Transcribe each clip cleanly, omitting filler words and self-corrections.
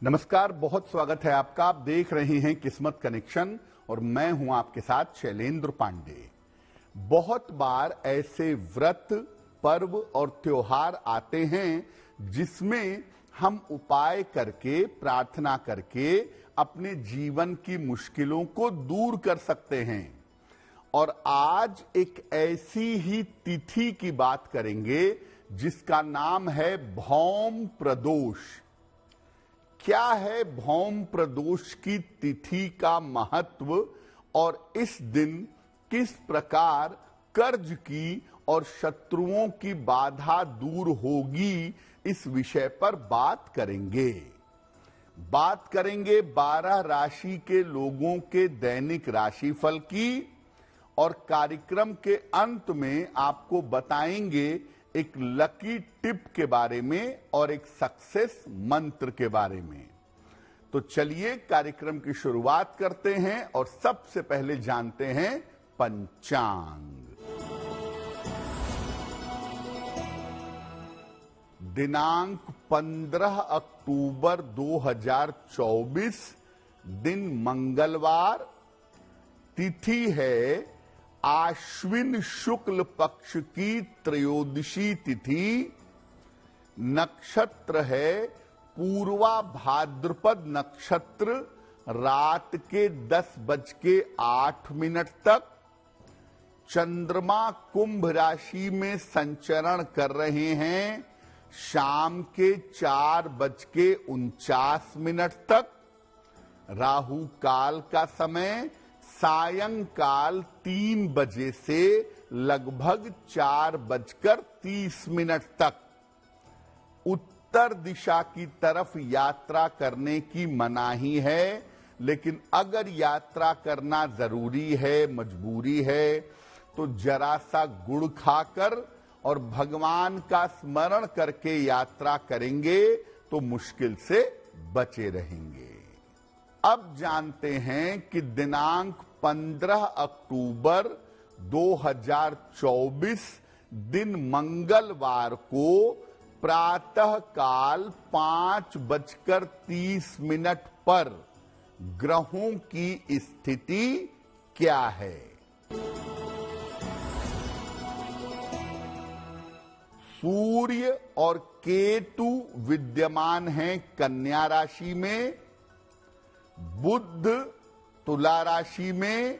नमस्कार, बहुत स्वागत है आपका। आप देख रहे हैं किस्मत कनेक्शन और मैं हूं आपके साथ शैलेंद्र पांडे। बहुत बार ऐसे व्रत, पर्व और त्योहार आते हैं जिसमें हम उपाय करके, प्रार्थना करके अपने जीवन की मुश्किलों को दूर कर सकते हैं। और आज एक ऐसी ही तिथि की बात करेंगे जिसका नाम है भौम प्रदोष। क्या है भौम प्रदोष की तिथि का महत्व और इस दिन किस प्रकार कर्ज की और शत्रुओं की बाधा दूर होगी, इस विषय पर बात करेंगे। बात करेंगे 12 राशि के लोगों के दैनिक राशिफल की और कार्यक्रम के अंत में आपको बताएंगे एक लकी टिप के बारे में और एक सक्सेस मंत्र के बारे में। तो चलिए कार्यक्रम की शुरुआत करते हैं और सबसे पहले जानते हैं पंचांग। दिनांक 15 अक्टूबर 2024, दिन मंगलवार, तिथि है आश्विन शुक्ल पक्ष की त्रयोदशी तिथि, नक्षत्र है पूर्वा भाद्रपद नक्षत्र, रात के 10:08 तक। चंद्रमा कुंभ राशि में संचरण कर रहे हैं शाम के 4:49 तक। राहु काल का समय सायंकाल 3 बजे से लगभग 4:30 तक। उत्तर दिशा की तरफ यात्रा करने की मनाही है, लेकिन अगर यात्रा करना जरूरी है, मजबूरी है, तो जरा सा गुड़ खाकर और भगवान का स्मरण करके यात्रा करेंगे तो मुश्किल से बचे रहेंगे। अब जानते हैं कि दिनांक 15 अक्टूबर 2024, दिन मंगलवार को प्रातः काल 5:30 पर ग्रहों की स्थिति क्या है। सूर्य और केतु विद्यमान हैं कन्या राशि में, बुध तुला राशि में,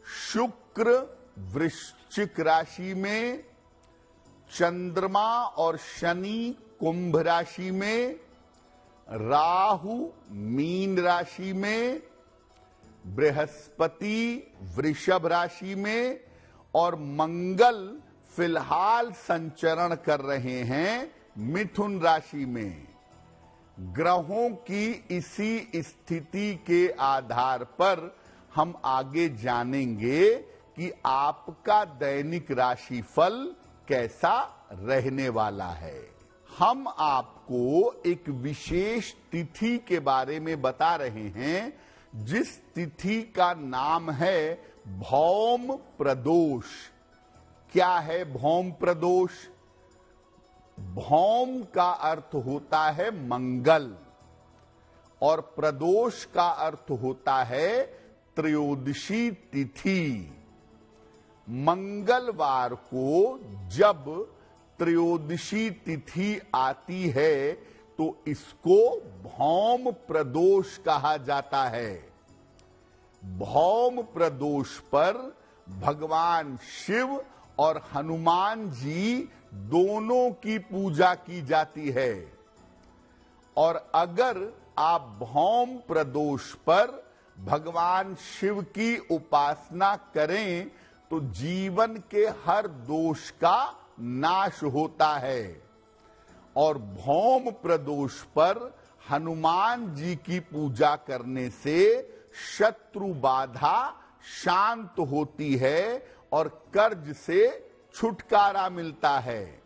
शुक्र वृश्चिक राशि में, चंद्रमा और शनि कुंभ राशि में, राहु मीन राशि में, बृहस्पति वृषभ राशि में और मंगल फिलहाल संचरण कर रहे हैं मिथुन राशि में। ग्रहों की इसी स्थिति के आधार पर हम आगे जानेंगे कि आपका दैनिक राशिफल कैसा रहने वाला है। हम आपको एक विशेष तिथि के बारे में बता रहे हैं जिस तिथि का नाम है भौम प्रदोष। क्या है भौम प्रदोष? भौम का अर्थ होता है मंगल और प्रदोष का अर्थ होता है त्रयोदशी तिथि। मंगलवार को जब त्रयोदशी तिथि आती है तो इसको भौम प्रदोष कहा जाता है। भौम प्रदोष पर भगवान शिव और हनुमान जी दोनों की पूजा की जाती है। और अगर आप भौम प्रदोष पर भगवान शिव की उपासना करें तो जीवन के हर दोष का नाश होता है। और भौम प्रदोष पर हनुमान जी की पूजा करने से शत्रु बाधा शांत होती है और कर्ज से छुटकारा मिलता है।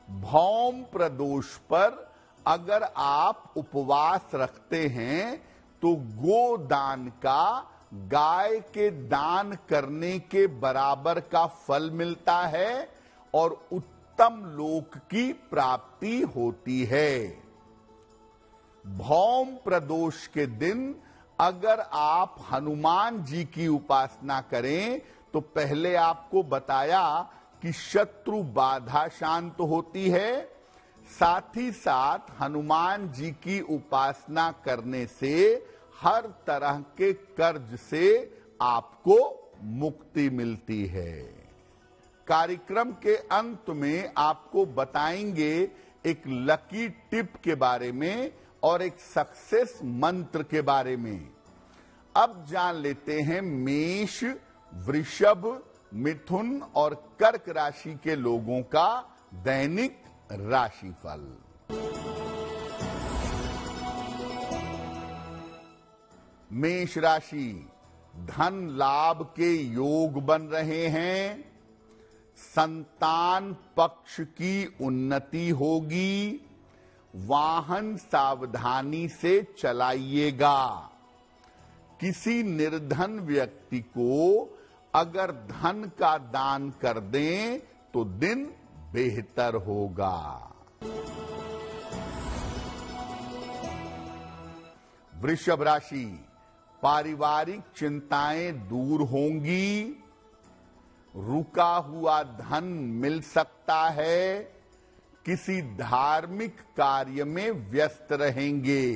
भौम प्रदोष पर अगर आप उपवास रखते हैं तो गोदान का गाय के दान करने के बराबर का फल मिलता है और उत्तम लोक की प्राप्ति होती है। भौम प्रदोष के दिन अगर आप हनुमान जी की उपासना करें तो पहले आपको बताया कि शत्रु बाधा शांत होती है, साथ ही साथ हनुमान जी की उपासना करने से हर तरह के कर्ज से आपको मुक्ति मिलती है। कार्यक्रम के अंत में आपको बताएंगे एक लकी टिप के बारे में और एक सक्सेस मंत्र के बारे में। अब जान लेते हैं मेष, वृषभ, मिथुन और कर्क राशि के लोगों का दैनिक राशिफल। मेष राशि, धन लाभ के योग बन रहे हैं, संतान पक्ष की उन्नति होगी, वाहन सावधानी से चलाइएगा। किसी निर्धन व्यक्ति को अगर धन का दान कर दें तो दिन बेहतर होगा। वृषभ राशि, पारिवारिक चिंताएं दूर होंगी, रुका हुआ धन मिल सकता है, किसी धार्मिक कार्य में व्यस्त रहेंगे।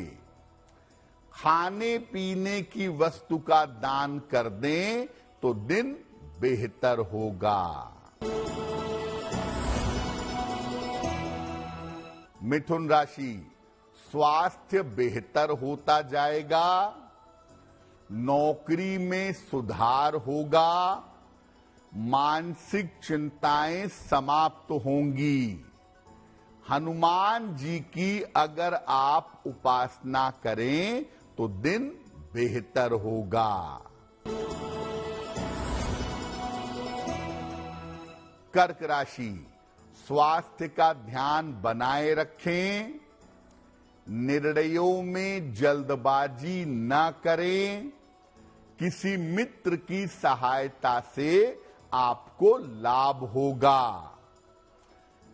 खाने पीने की वस्तु का दान कर दें तो दिन बेहतर होगा। मिथुन राशि, स्वास्थ्य बेहतर होता जाएगा, नौकरी में सुधार होगा, मानसिक चिंताएं समाप्त होंगी। हनुमान जी की अगर आप उपासना करें तो दिन बेहतर होगा। कर्क राशि, स्वास्थ्य का ध्यान बनाए रखें, निर्णयों में जल्दबाजी न करें, किसी मित्र की सहायता से आपको लाभ होगा।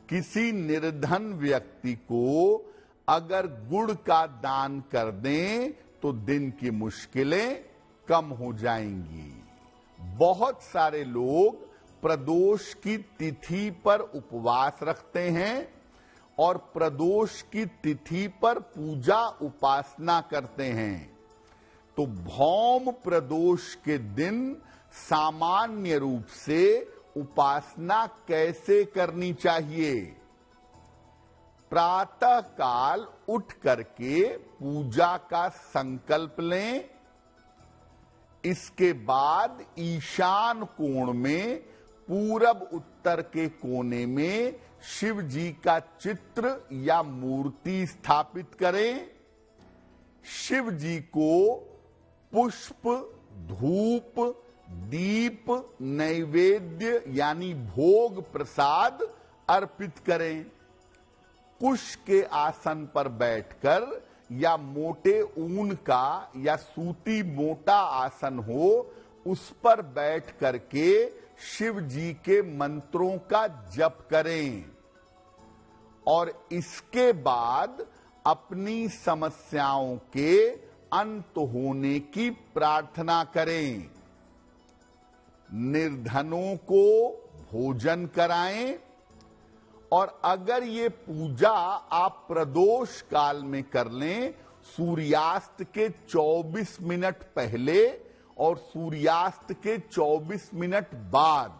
किसी निर्धन व्यक्ति को अगर गुड़ का दान कर दें तो दिन की मुश्किलें कम हो जाएंगी। बहुत सारे लोग प्रदोष की तिथि पर उपवास रखते हैं और प्रदोष की तिथि पर पूजा उपासना करते हैं। तो भौम प्रदोष के दिन सामान्य रूप से उपासना कैसे करनी चाहिए? प्रातः काल उठ करके पूजा का संकल्प लें, इसके बाद ईशान कोण में पूरब उत्तर के कोने में शिव जी का चित्र या मूर्ति स्थापित करें। शिव जी को पुष्प, धूप, दीप, नैवेद्य यानी भोग प्रसाद अर्पित करें। कुश के आसन पर बैठकर या मोटे ऊन का या सूती मोटा आसन हो उस पर बैठ करके शिव जी के मंत्रों का जप करें और इसके बाद अपनी समस्याओं के अंत होने की प्रार्थना करें। निर्धनों को भोजन कराएं और अगर ये पूजा आप प्रदोष काल में कर लें, सूर्यास्त के 24 मिनट पहले और सूर्यास्त के 24 मिनट बाद,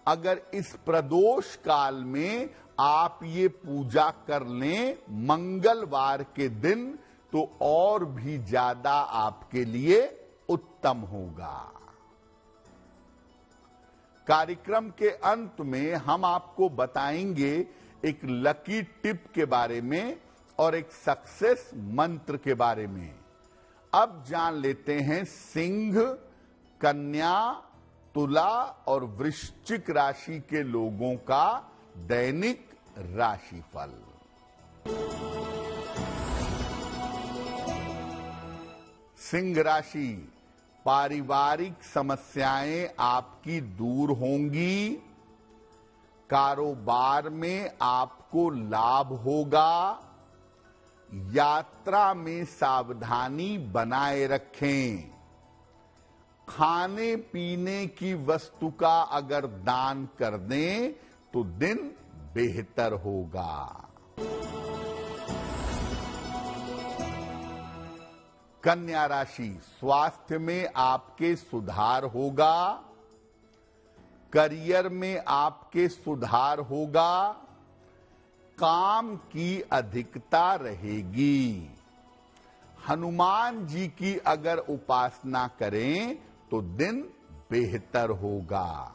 अगर इस प्रदोष काल में आप ये पूजा कर लें मंगलवार के दिन, तो और भी ज्यादा आपके लिए उत्तम होगा। कार्यक्रम के अंत में हम आपको बताएंगे एक लकी टिप के बारे में और एक सक्सेस मंत्र के बारे में। अब जान लेते हैं सिंह, कन्या, तुला और वृश्चिक राशि के लोगों का दैनिक राशिफल। सिंह राशि, पारिवारिक समस्याएं आपकी दूर होंगी, कारोबार में आपको लाभ होगा, यात्रा में सावधानी बनाए रखें। खाने पीने की वस्तु का अगर दान कर दें तो दिन बेहतर होगा। कन्या राशि, स्वास्थ्य में आपके सुधार होगा, करियर में आपके सुधार होगा, काम की अधिकता रहेगी। हनुमान जी की अगर उपासना करें तो दिन बेहतर होगा।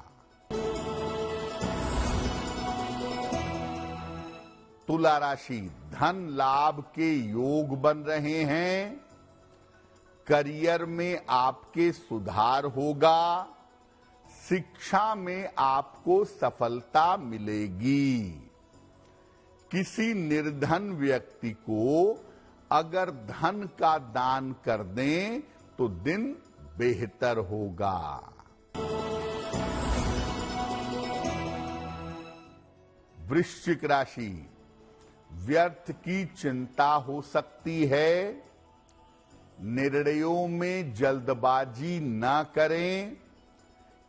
तुला राशि, धन लाभ के योग बन रहे हैं, करियर में आपके सुधार होगा, शिक्षा में आपको सफलता मिलेगी। किसी निर्धन व्यक्ति को अगर धन का दान कर दें तो दिन बेहतर होगा। वृश्चिक राशि, व्यर्थ की चिंता हो सकती है, निर्णयों में जल्दबाजी न करें,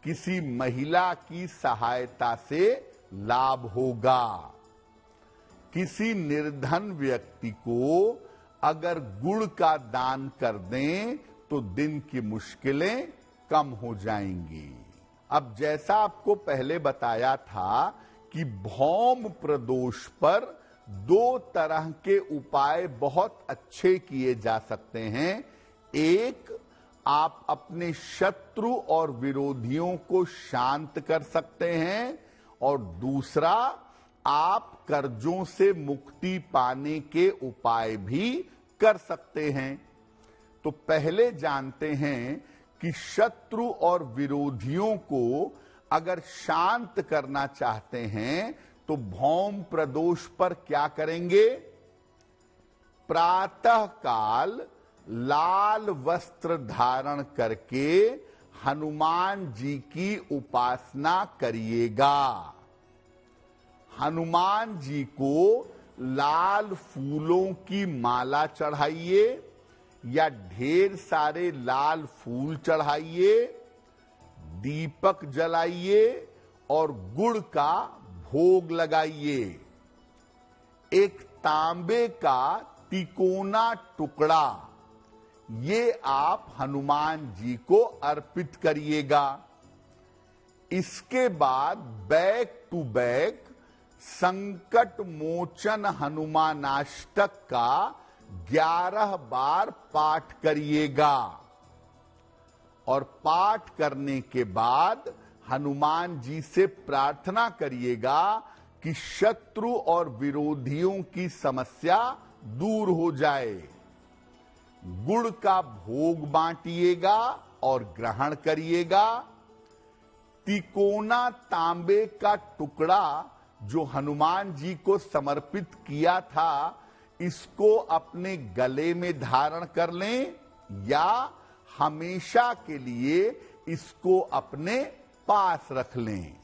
किसी महिला की सहायता से लाभ होगा। किसी निर्धन व्यक्ति को अगर गुड़ का दान कर दें तो दिन की मुश्किलें कम हो जाएंगी। अब जैसा आपको पहले बताया था कि भौम प्रदोष पर 2 तरह के उपाय बहुत अच्छे किए जा सकते हैं। एक, आप अपने शत्रु और विरोधियों को शांत कर सकते हैं, और दूसरा, आप कर्जों से मुक्ति पाने के उपाय भी कर सकते हैं। तो पहले जानते हैं कि शत्रु और विरोधियों को अगर शांत करना चाहते हैं तो भौम प्रदोष पर क्या करेंगे? प्रातः काल लाल वस्त्र धारण करके हनुमान जी की उपासना करिएगा। हनुमान जी को लाल फूलों की माला चढ़ाइए या ढेर सारे लाल फूल चढ़ाइए, दीपक जलाइए और गुड़ का भोग लगाइए। एक तांबे का तिकोना टुकड़ा ये आप हनुमान जी को अर्पित करिएगा। इसके बाद बैक टू बैक संकट मोचन हनुमानाष्टक का 11 बार पाठ करिएगा, और पाठ करने के बाद हनुमान जी से प्रार्थना करिएगा कि शत्रु और विरोधियों की समस्या दूर हो जाए। गुड़ का भोग बांटिएगा और ग्रहण करिएगा। तिकोना तांबे का टुकड़ा जो हनुमान जी को समर्पित किया था, इसको अपने गले में धारण कर लें या हमेशा के लिए इसको अपने पास रख लें।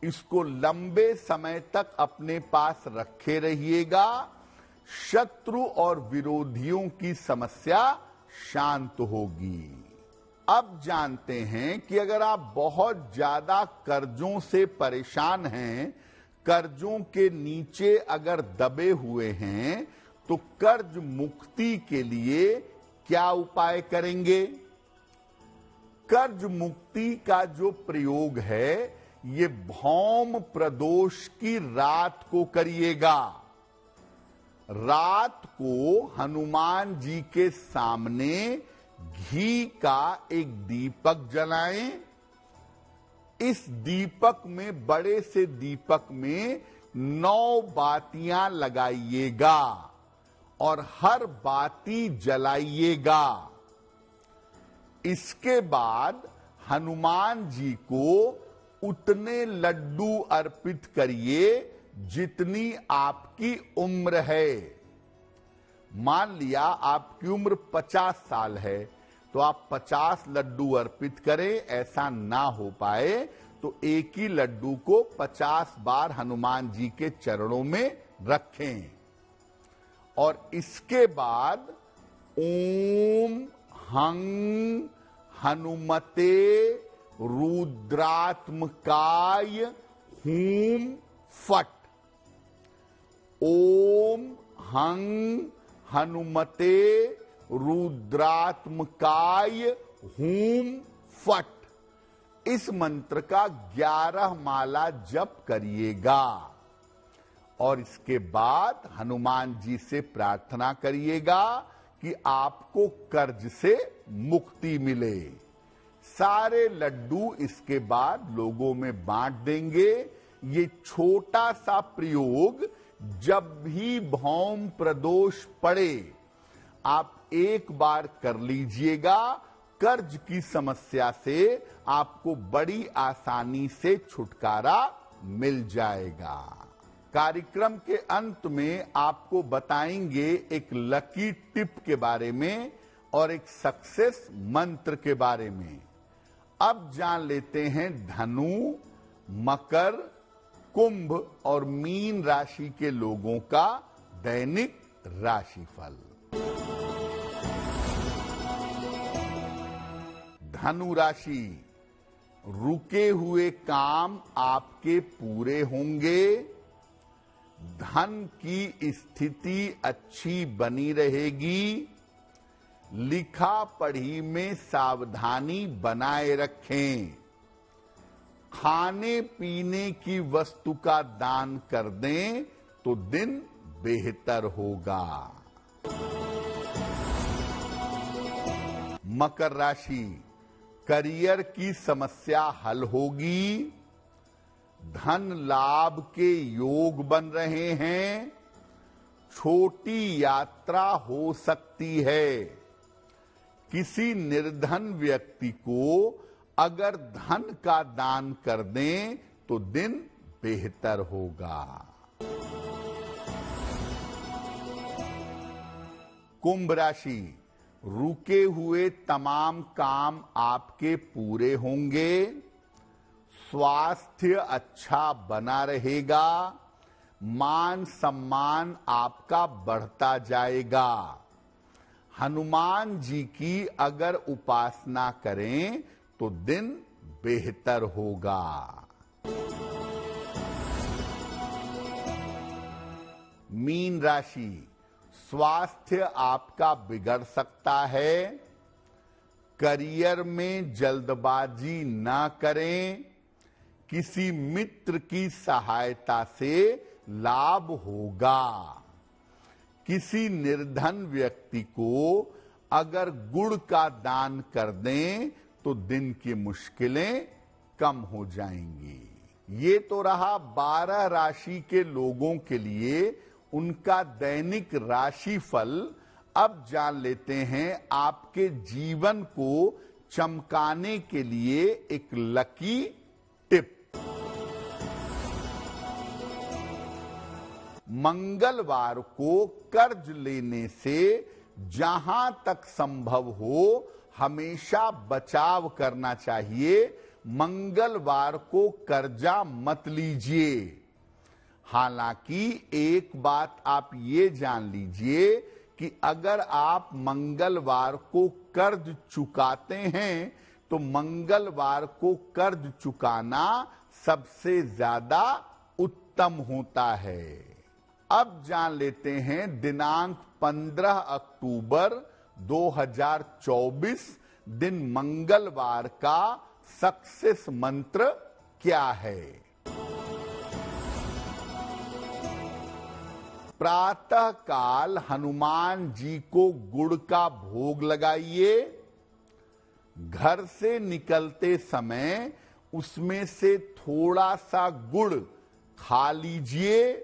इसको लंबे समय तक अपने पास रखे रहिएगा। शत्रु और विरोधियों की समस्या शांत होगी। अब जानते हैं कि अगर आप बहुत ज्यादा कर्जों से परेशान हैं, कर्जों के नीचे अगर दबे हुए हैं, तो कर्ज मुक्ति के लिए क्या उपाय करेंगे? कर्ज मुक्ति का जो प्रयोग है ये भौम प्रदोष की रात को करिएगा। रात को हनुमान जी के सामने घी का एक दीपक जलाएं। इस दीपक में, बड़े से दीपक में 9 बातियां लगाइएगा और हर बाती जलाइएगा। इसके बाद हनुमान जी को उतने लड्डू अर्पित करिए जितनी आपकी उम्र है। मान लिया आपकी उम्र 50 साल है तो आप 50 लड्डू अर्पित करें। ऐसा ना हो पाए तो एक ही लड्डू को 50 बार हनुमान जी के चरणों में रखें और इसके बाद ओम हं हनुमते रुद्रात्मकाय हूम फट। ओम हं हनुमते रुद्रात्मकाय हूम फट। इस मंत्र का 11 माला जप करिएगा और इसके बाद हनुमान जी से प्रार्थना करिएगा कि आपको कर्ज से मुक्ति मिले। सारे लड्डू इसके बाद लोगों में बांट देंगे। ये छोटा सा प्रयोग जब भी भौम प्रदोष पड़े आप एक बार कर लीजिएगा। कर्ज की समस्या से आपको बड़ी आसानी से छुटकारा मिल जाएगा। कार्यक्रम के अंत में आपको बताएंगे एक लकी टिप के बारे में और एक सक्सेस मंत्र के बारे में। अब जान लेते हैं धनु, मकर, कुंभ और मीन राशि के लोगों का दैनिक राशिफल। धनु राशि, रुके हुए काम आपके पूरे होंगे। धन की स्थिति अच्छी बनी रहेगी। लिखा पढ़ी में सावधानी बनाए रखें। खाने पीने की वस्तु का दान कर दें तो दिन बेहतर होगा। मकर राशि, करियर की समस्या हल होगी। धन लाभ के योग बन रहे हैं। छोटी यात्रा हो सकती है। किसी निर्धन व्यक्ति को अगर धन का दान कर दें तो दिन बेहतर होगा। कुंभ राशि, रुके हुए तमाम काम आपके पूरे होंगे। स्वास्थ्य अच्छा बना रहेगा। मान सम्मान आपका बढ़ता जाएगा। हनुमान जी की अगर उपासना करें तो दिन बेहतर होगा। मीन राशि, स्वास्थ्य आपका बिगड़ सकता है। करियर में जल्दबाजी न करें। किसी मित्र की सहायता से लाभ होगा। किसी निर्धन व्यक्ति को अगर गुड़ का दान कर दें तो दिन की मुश्किलें कम हो जाएंगी। ये तो रहा 12 राशि के लोगों के लिए उनका दैनिक राशिफल। अब जान लेते हैं आपके जीवन को चमकाने के लिए एक लकी टिप। मंगलवार को कर्ज लेने से जहां तक संभव हो हमेशा बचाव करना चाहिए। मंगलवार को कर्जा मत लीजिए। हालांकि एक बात आप ये जान लीजिए कि अगर आप मंगलवार को कर्ज चुकाते हैं तो मंगलवार को कर्ज चुकाना सबसे ज्यादा उत्तम होता है। अब जान लेते हैं दिनांक 15 अक्टूबर 2024 दिन मंगलवार का सक्सेस मंत्र क्या है। प्रातः काल हनुमान जी को गुड़ का भोग लगाइए। घर से निकलते समय उसमें से थोड़ा सा गुड़ खा लीजिए।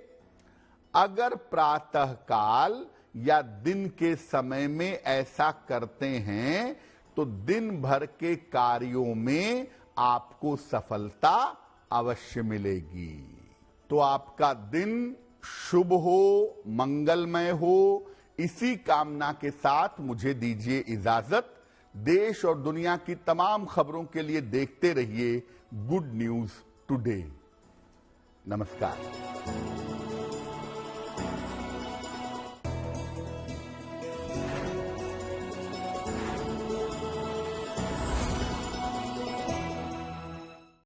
अगर प्रातः काल या दिन के समय में ऐसा करते हैं तो दिन भर के कार्यों में आपको सफलता अवश्य मिलेगी। तो आपका दिन शुभ हो, मंगलमय हो, इसी कामना के साथ मुझे दीजिए इजाजत। देश और दुनिया की तमाम खबरों के लिए देखते रहिए गुड न्यूज टुडे। नमस्कार।